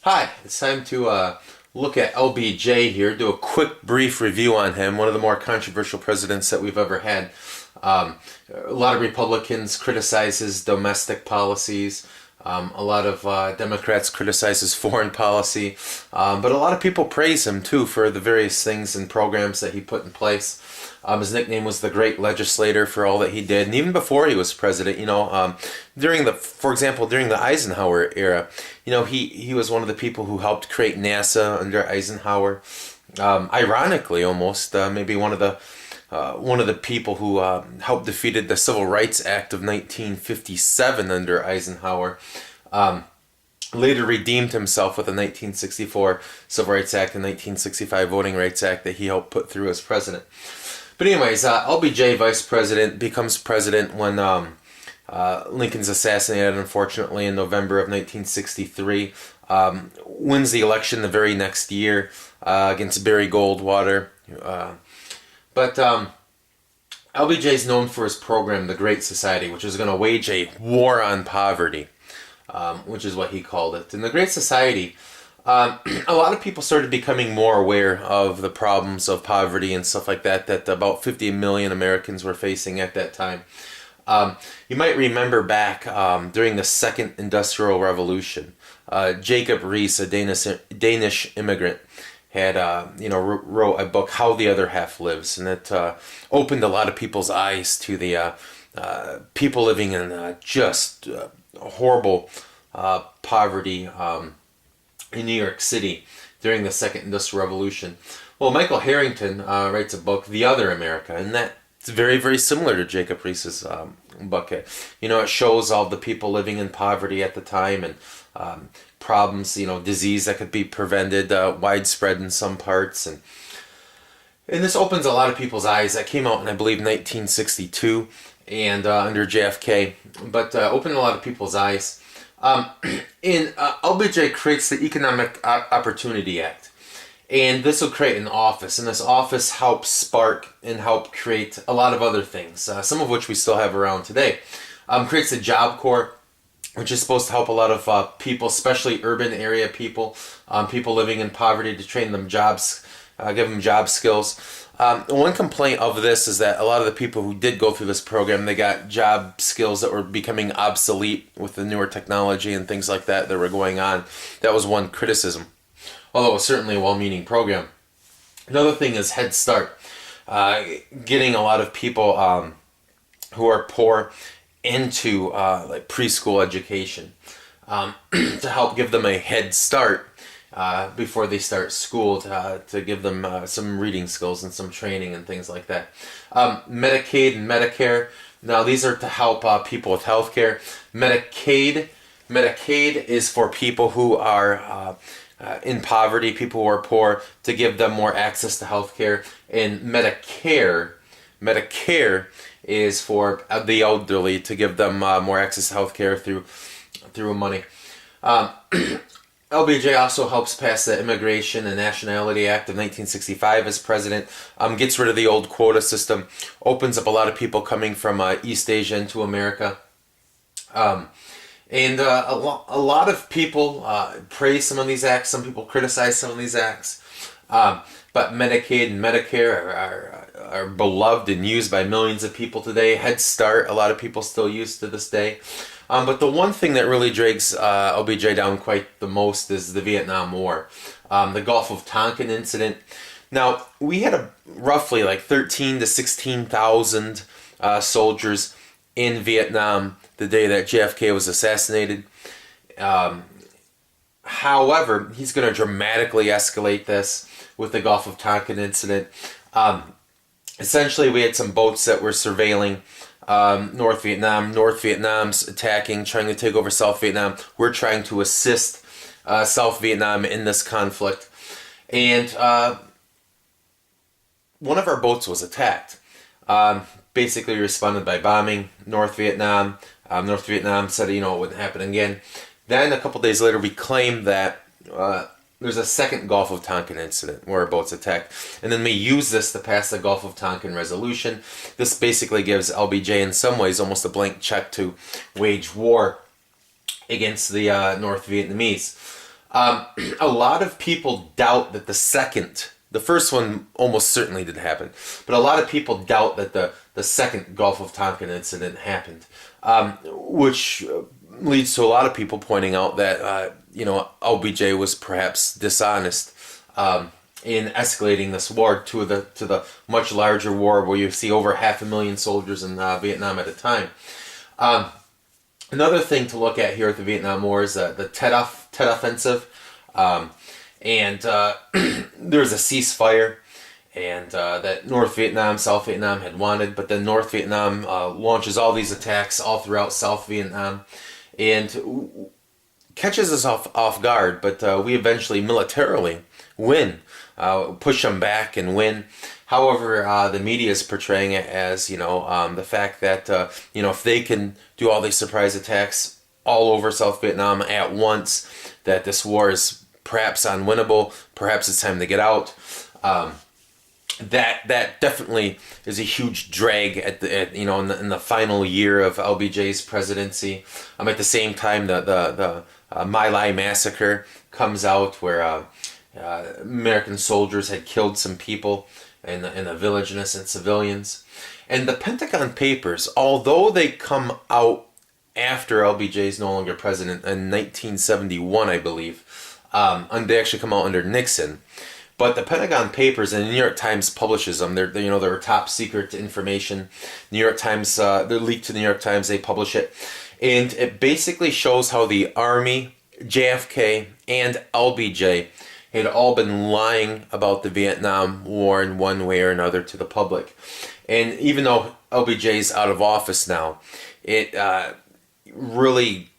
Hi, it's time to look at LBJ here, do a quick brief review on him, one of the more controversial presidents that we've ever had. A lot of Republicans criticize his domestic policies. A lot of Democrats criticize his foreign policy. But a lot of people praise him too for the various things and programs that he put in place. His nickname was the Great Legislator for all that he did, and even before he was president, for example, during the Eisenhower era, he was one of the people who helped create NASA under Eisenhower. Ironically, almost maybe one of the people who helped defeated the Civil Rights Act of 1957 under Eisenhower. Later redeemed himself with the 1964 Civil Rights Act and 1965 Voting Rights Act that he helped put through as president. But anyways, LBJ, vice president, becomes president when Lincoln's assassinated, unfortunately, in November of 1963. Wins the election the very next year against Barry Goldwater. But LBJ is known for his program, the Great Society, which is going to wage a war on poverty, which is what he called it. And the Great Society, a lot of people started becoming more aware of the problems of poverty and stuff like that about 50 million Americans were facing at that time. You might remember back during the Second Industrial Revolution, Jacob Riis, a Danish immigrant, had wrote a book, How the Other Half Lives, and it opened a lot of people's eyes to the people living in just horrible poverty in New York City during the Second Industrial Revolution. Well, Michael Harrington writes a book, The Other America, and that's very, very similar to Jacob Riis's book. It shows all the people living in poverty at the time and problems, disease that could be prevented, widespread in some parts. And this opens a lot of people's eyes. That came out in, I believe, 1962 and under JFK, but opened a lot of people's eyes. LBJ creates the Economic Opportunity Act, and this will create an office, and this office helps spark and help create a lot of other things, some of which we still have around today. Creates a Job Corps, which is supposed to help a lot of people, especially urban area people, people living in poverty, to train them jobs, give them job skills. One complaint of this is that a lot of the people who did go through this program, they got job skills that were becoming obsolete with the newer technology and things like that were going on. That was one criticism, although it was certainly a well-meaning program. Another thing is Head Start, getting a lot of people who are poor into like preschool education to help give them a head start before they start school, to give them some reading skills and some training and things like that. Medicaid and Medicare. Now these are to help people with health care. Medicaid is for people who are in poverty, people who are poor, to give them more access to health care. And Medicare is for the elderly, to give them more access to health care through money. LBJ also helps pass the Immigration and Nationality Act of 1965 as president, gets rid of the old quota system, opens up a lot of people coming from East Asia into America. And a lot of people praise some of these acts, some people criticize some of these acts. But Medicaid and Medicare are beloved and used by millions of people today. Head Start, a lot of people still use to this day. But the one thing that really drags LBJ down quite the most is the Vietnam War, the Gulf of Tonkin incident. Now, we had roughly like 13 to 16,000 soldiers in Vietnam the day that JFK was assassinated. However, he's going to dramatically escalate this with the Gulf of Tonkin incident. Essentially, we had some boats that were surveilling North Vietnam. North Vietnam's attacking, trying to take over South Vietnam. We're trying to assist South Vietnam in this conflict. And one of our boats was attacked. Basically responded by bombing North Vietnam. North Vietnam said, it wouldn't happen again. Then a couple days later, we claimed that there's a second Gulf of Tonkin incident where our boats attacked. And then we use this to pass the Gulf of Tonkin resolution. This basically gives LBJ in some ways almost a blank check to wage war against the North Vietnamese. A lot of people doubt that the first one almost certainly did happen, but a lot of people doubt that the second Gulf of Tonkin incident happened, which leads to a lot of people pointing out that, LBJ was perhaps dishonest in escalating this war to the much larger war where you see over 500,000 soldiers in Vietnam at a time. Another thing to look at here at the Vietnam War is the Tet Offensive. There's a ceasefire, and that North Vietnam, South Vietnam had wanted, but then North Vietnam launches all these attacks all throughout South Vietnam and catches us off guard, but we eventually militarily win, push them back and win. However, the media is portraying it as, the fact that, if they can do all these surprise attacks all over South Vietnam at once, that this war is perhaps unwinnable, perhaps it's time to get out. That definitely is a huge drag in the final year of LBJ's presidency. At the same time, the My Lai massacre comes out, where American soldiers had killed some people in a village, innocent civilians. And the Pentagon Papers, although they come out after LBJ is no longer president in 1971, I believe, and they actually come out under Nixon. But the Pentagon Papers and the New York Times publishes them. They're top secret information. New York Times, they're leaked to the New York Times. They publish it, and it basically shows how the Army, JFK, and LBJ had all been lying about the Vietnam War in one way or another to the public. And even though LBJ's out of office now, it really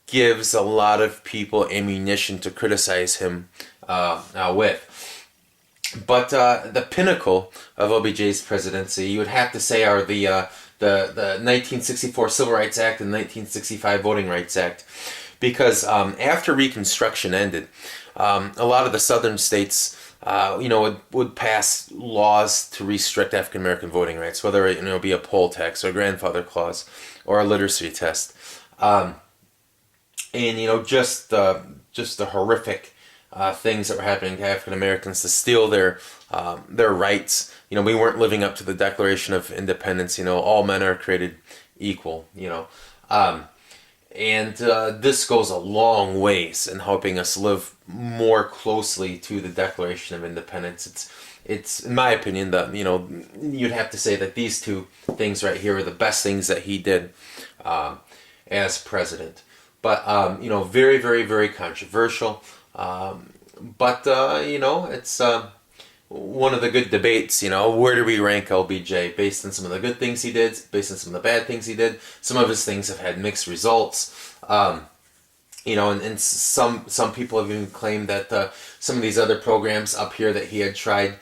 gives a lot of people ammunition to criticize him with. But the pinnacle of LBJ's presidency, you would have to say, are the 1964 Civil Rights Act and 1965 Voting Rights Act. Because after Reconstruction ended, a lot of the southern states, would pass laws to restrict African American voting rights, whether it be a poll tax or a grandfather clause or a literacy test, and just the horrific things that were happening to African Americans to steal their rights. We weren't living up to the Declaration of Independence. All men are created equal. And this goes a long ways in helping us live more closely to the Declaration of Independence. It's in my opinion that you'd have to say that these two things right here are the best things that he did as president. But very, very, very controversial. But it's one of the good debates. Where do we rank LBJ based on some of the good things he did, based on some of the bad things he did? Some of his things have had mixed results. And some people have even claimed that some of these other programs up here that he had tried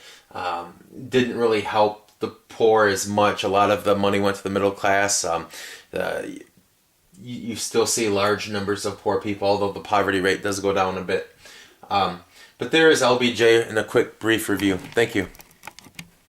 didn't really help the poor as much. A lot of the money went to the middle class. You still see large numbers of poor people, although the poverty rate does go down a bit. But there is LBJ in a quick, brief review. Thank you.